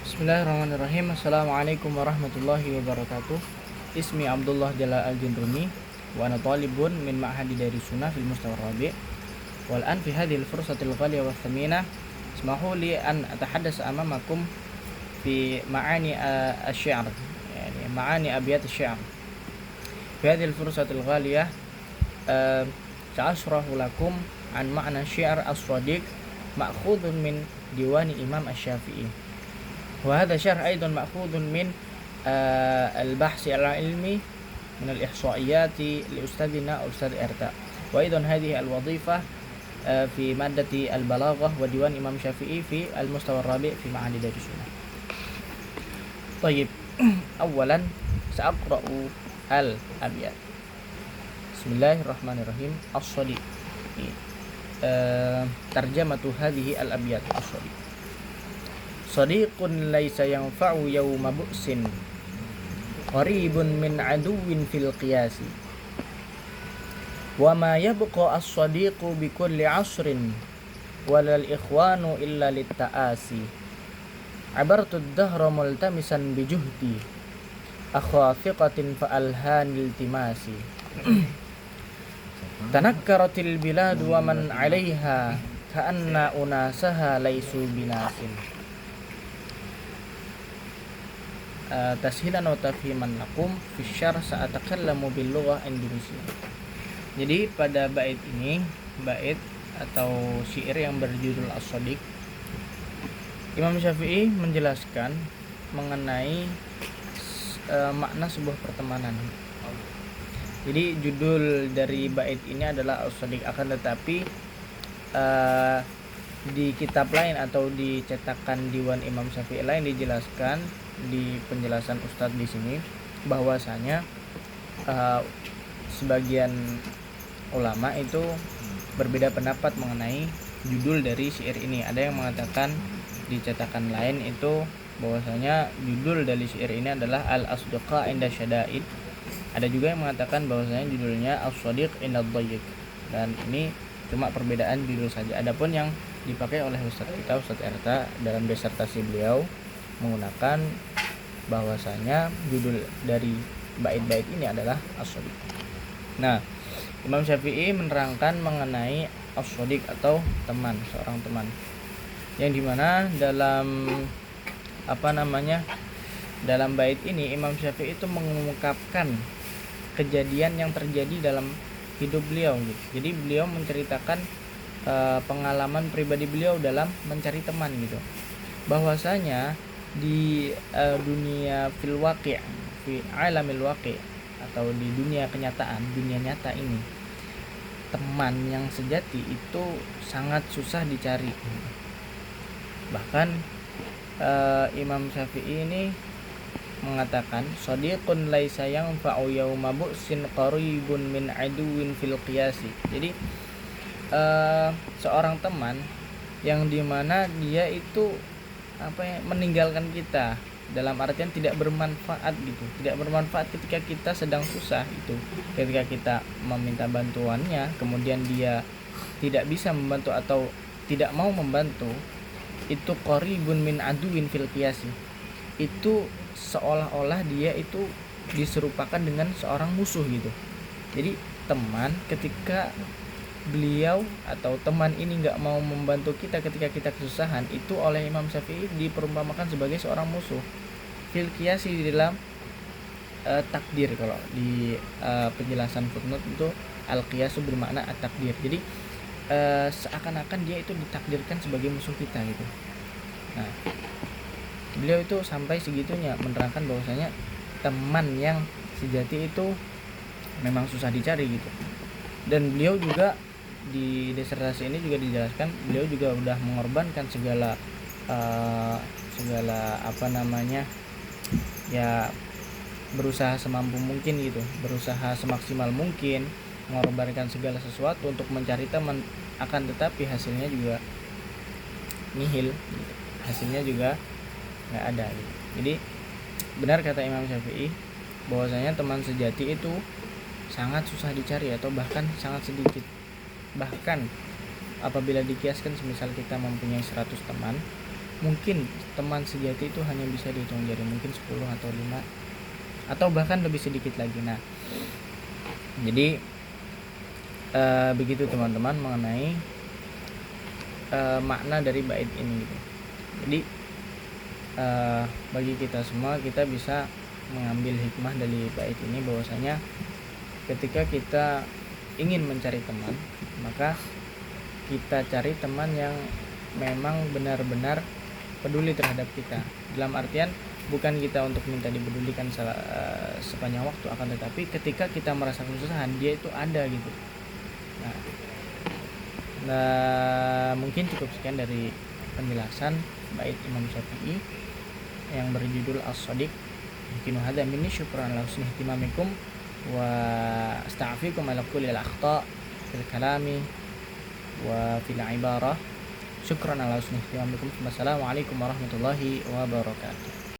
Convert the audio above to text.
Bismillahirrahmanirrahim. Assalamualaikum warahmatullahi wabarakatuh. Ismi Abdullah Jalal Al-Junrumi wa ana talibun min ma'hadi Darussunnah fil mustawa rabi'. Wal an fi hadhihi al-fursatil ghaliyah wa thaminah ismahu li an atahaddatsa amamakum fi ma'ani asy-syi'r, yani ma'ani abyat asy-syi'r. Fi hadhihi al-fursatil ghaliyah sa'ashrahu lakum an ma'na syi'r as-shadiq ma'khudun min diwani Imam Asy-Syafi'i. وهذا شرح أيضا مأخوذ من البحث العلمي من الإحصائيات لأستاذنا أستاذ إرتاء. وأيضا هذه الوظيفة في مادة البلاغة وديوان إمام الشافعي في المستوى الرابع في معهد دارسسنة. طيب، أولا سأقرأ الأبيات. بسم الله الرحمن الرحيم. الصديق. ترجمة هذه الأبيات. الصديق Sadiqun laisa yanfa'u yawma bu'sin qaribun min aduwin fil qiyasi wa ma yabqa as-sadiqu bi kulli asrin walal ikhwanu illa litta'asi abartu ad-dahra multamisan bi juhdi akhafiqatin fa alhanil timasi tanakkaratil biladu wa man 'alayha ka'anna unasaha laysu binasin. Tashilan wa tafhiman lakum fi syarh sa'atakallamu bil lughah Indonesia. Jadi pada bait ini, bait atau syair yang berjudul As-Shadiq, Imam Syafi'i menjelaskan mengenai makna sebuah pertemanan. Jadi judul dari bait ini adalah As-Shadiq, akan tetapi di kitab lain atau di cetakan Diwan Imam Syafi'i lain dijelaskan di penjelasan Ustadz di sini bahwasanya sebagian ulama itu berbeda pendapat mengenai judul dari syair ini. Ada yang mengatakan di cetakan lain itu bahwasanya judul dari syair ini adalah Al-Asdiqa Inda Syada'id. Ada juga yang mengatakan bahwasanya judulnya As-Shadiq Inda Dhayyik. Dan ini cuma perbedaan judul saja. Adapun yang dipakai oleh Ustadz kita, Ustadz Erta, dalam disertasi beliau menggunakan bahwasanya judul dari bait-bait ini adalah As-Shadiq. Nah, Imam Syafi'i menerangkan mengenai As-Shadiq atau teman, seorang teman, yang dimana dalam dalam bait ini Imam Syafi'i itu mengungkapkan kejadian yang terjadi dalam hidup beliau gitu. Jadi beliau menceritakan pengalaman pribadi beliau dalam mencari teman gitu, bahwasanya di dunia fil waqi', fi alamil waqi' atau di dunia kenyataan, dunia nyata ini, teman yang sejati itu sangat susah dicari. Bahkan Imam Syafi'i ini mengatakan shadiqun laisa yanfa'u yawma bu'sin qaribun min aduwin fil qiyasi. Jadi seorang teman yang dimana dia itu meninggalkan kita dalam artian tidak bermanfaat gitu, tidak bermanfaat ketika kita sedang susah itu, ketika kita meminta bantuannya kemudian dia tidak bisa membantu atau tidak mau membantu, itu qaribun min aduwin fil qiyasi, itu seolah-olah dia itu diserupakan dengan seorang musuh gitu. Jadi teman, ketika beliau atau teman ini nggak mau membantu kita ketika kita kesusahan, itu oleh Imam Syafi'i diperumpamakan sebagai seorang musuh. Fil qiyasi di dalam takdir, kalau di penjelasan footnote itu al-qiyasu bermakna at-takdir. Jadi seakan-akan dia itu ditakdirkan sebagai musuh kita gitu. Nah, beliau itu sampai segitunya menerangkan bahwasanya teman yang sejati itu memang susah dicari gitu. Dan beliau juga di disertasi ini juga dijelaskan beliau juga udah mengorbankan segala ya berusaha semampu mungkin gitu, berusaha semaksimal mungkin mengorbankan segala sesuatu untuk mencari teman, akan tetapi hasilnya juga nihil gitu. Hasilnya juga nggak ada gitu. Jadi benar kata Imam Syafi'i bahwasanya teman sejati itu sangat susah dicari atau bahkan sangat sedikit. Bahkan apabila dikiaskan semisal kita mempunyai 100 teman, mungkin teman sejati itu hanya bisa dihitung jari, mungkin 10 atau 5 atau bahkan lebih sedikit lagi. Nah, jadi begitu teman-teman mengenai makna dari bait ini gitu. Jadi bagi kita semua, kita bisa mengambil hikmah dari bait ini bahwasanya ketika kita ingin mencari teman, maka kita cari teman yang memang benar-benar peduli terhadap kita. Dalam artian bukan kita untuk minta dipedulikan sepanjang waktu, akan tetapi ketika kita merasa kesusahan, dia itu ada gitu. Nah, mungkin cukup sekian dari penjelasan bait Imam Syafi'i yang berjudul As-Shadiq. Mungkin hadza minni, syukran ala husni ihtimamikum wa astaghfirukum ala kulli al-akhta fil kalami wa fil ibarah. Syukran ala husni ihtimamikum. Wassalamualaikum warahmatullahi wabarakatuh.